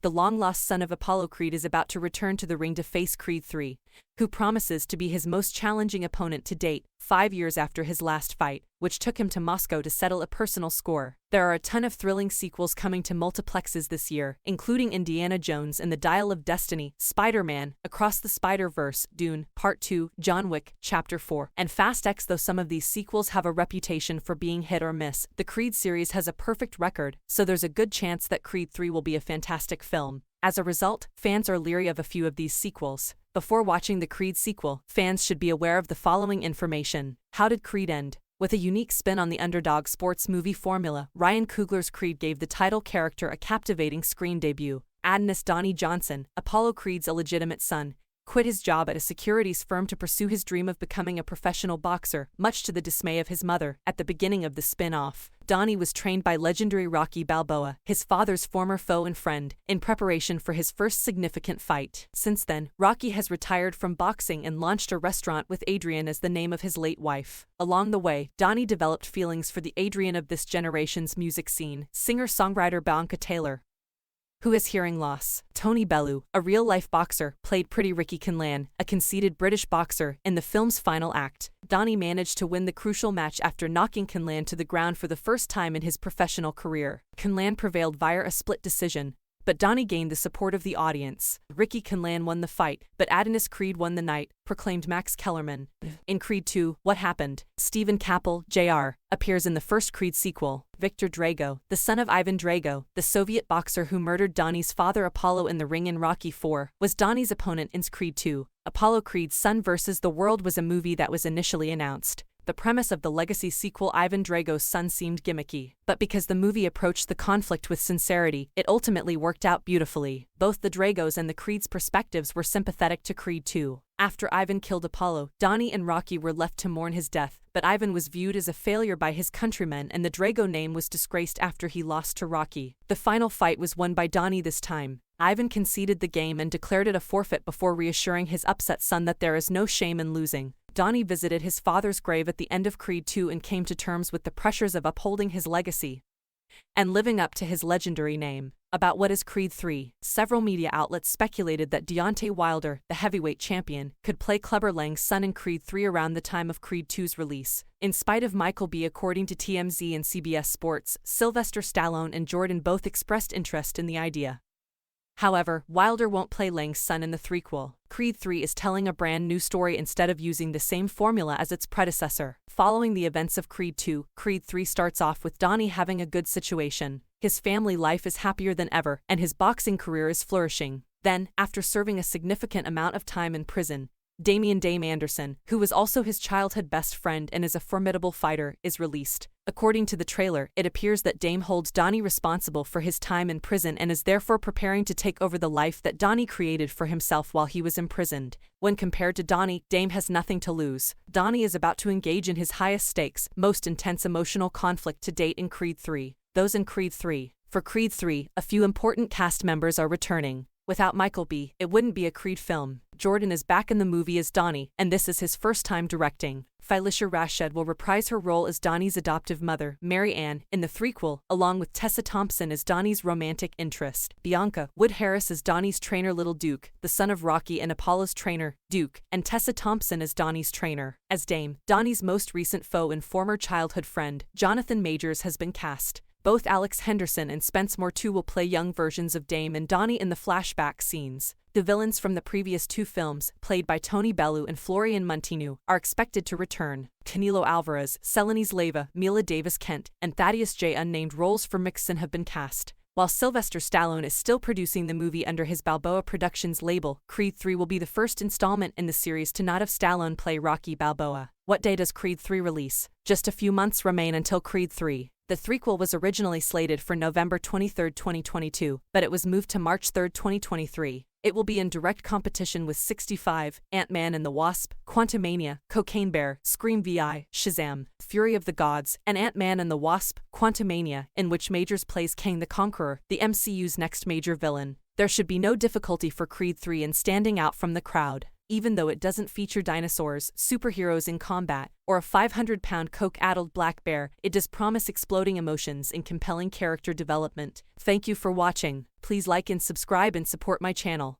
the long-lost son of Apollo Creed is about to return to the ring to face Creed III, who promises to be his most challenging opponent to date, 5 years after his last fight, which took him to Moscow to settle a personal score. There are a ton of thrilling sequels coming to multiplexes this year, including Indiana Jones and the Dial of Destiny, Spider-Man, Across the Spider-Verse, Dune, Part 2, John Wick, Chapter 4, and Fast X. Though some of these sequels have a reputation for being hit or miss, the Creed series has a perfect record, so there's a good chance that Creed III will be a fantastic film. As a result, fans are leery of a few of these sequels. Before watching the Creed sequel, fans should be aware of the following information. How did Creed end? With a unique spin on the underdog sports movie formula, Ryan Coogler's Creed gave the title character a captivating screen debut. Adonis Donnie Johnson, Apollo Creed's illegitimate son, quit his job at a securities firm to pursue his dream of becoming a professional boxer, much to the dismay of his mother. At the beginning of the spin-off, Donnie was trained by legendary Rocky Balboa, his father's former foe and friend, in preparation for his first significant fight. Since then, Rocky has retired from boxing and launched a restaurant with Adrian as the name of his late wife. Along the way, Donnie developed feelings for the Adrian of this generation's music scene, singer-songwriter Bianca Taylor, who has hearing loss. Tony Bellew, a real-life boxer, played Pretty Ricky Conlan, a conceited British boxer, in the film's final act. Donnie managed to win the crucial match after knocking Conlan to the ground for the first time in his professional career. Conlan prevailed via a split decision, but Donnie gained the support of the audience. Ricky Conlan won the fight, but Adonis Creed won the night, proclaimed Max Kellerman. In Creed II, What Happened? Stephen Cappell, Jr., appears in the first Creed sequel. Victor Drago, the son of Ivan Drago, the Soviet boxer who murdered Donnie's father Apollo in the ring in Rocky IV, was Donnie's opponent in Creed II. Apollo Creed's Son vs. the World was a movie that was initially announced. The premise of the legacy sequel Ivan Drago's Son seemed gimmicky, but because the movie approached the conflict with sincerity, it ultimately worked out beautifully. Both the Dragos and the Creed's perspectives were sympathetic to Creed II. After Ivan killed Apollo, Donnie and Rocky were left to mourn his death, but Ivan was viewed as a failure by his countrymen and the Drago name was disgraced after he lost to Rocky. The final fight was won by Donnie this time. Ivan conceded the game and declared it a forfeit before reassuring his upset son that there is no shame in losing. Donnie visited his father's grave at the end of Creed II and came to terms with the pressures of upholding his legacy and living up to his legendary name. About what is Creed III? Several media outlets speculated that Deontay Wilder, the heavyweight champion, could play Clubber Lang's son in Creed III around the time of Creed II's release. In spite of Michael B. According to TMZ and CBS Sports, Sylvester Stallone and Jordan both expressed interest in the idea. However, Wilder won't play Lang's son in the threequel. Creed III is telling a brand new story instead of using the same formula as its predecessor. Following the events of Creed II, Creed III starts off with Donnie having a good situation. His family life is happier than ever, and his boxing career is flourishing. Then, after serving a significant amount of time in prison, Damian Dame Anderson, who was also his childhood best friend and is a formidable fighter, is released. According to the trailer, it appears that Dame holds Donnie responsible for his time in prison and is therefore preparing to take over the life that Donnie created for himself while he was imprisoned. When compared to Donnie, Dame has nothing to lose. Donnie is about to engage in his highest stakes, most intense emotional conflict to date in Creed III. Those in Creed III. For Creed III, a few important cast members are returning. Without Michael B., it wouldn't be a Creed film. Jordan is back in the movie as Donnie, and this is his first time directing. Phylicia Rashad will reprise her role as Donnie's adoptive mother, Mary Ann, in the threequel, along with Tessa Thompson as Donnie's romantic interest. Bianca Wood Harris as Donnie's trainer Little Duke, the son of Rocky and Apollo's trainer, Duke, and Tessa Thompson as Donnie's trainer. As Dame, Donnie's most recent foe and former childhood friend, Jonathan Majors has been cast. Both Alex Henderson and Spence Moore too will play young versions of Dame and Donnie in the flashback scenes. The villains from the previous two films, played by Tony Bellew and Florian Munteanu, are expected to return. Canelo Alvarez, Celanese Leyva, Mila Davis Kent, and Thaddeus J. unnamed roles for Mixon have been cast. While Sylvester Stallone is still producing the movie under his Balboa Productions label, Creed III will be the first installment in the series to not have Stallone play Rocky Balboa. What day does Creed III release? Just a few months remain until Creed III. The threequel was originally slated for November 23, 2022, but it was moved to March 3, 2023. It will be in direct competition with 65, Ant-Man and the Wasp, Quantumania, Cocaine Bear, Scream VI, Shazam, Fury of the Gods, and Ant-Man and the Wasp, Quantumania, in which Majors plays Kang the Conqueror, the MCU's next major villain. There should be no difficulty for Creed III in standing out from the crowd. Even though it doesn't feature dinosaurs, superheroes in combat, or a 500-pound coke-addled black bear, it does promise exploding emotions and compelling character development. Thank you for watching. Please like and subscribe and support my channel.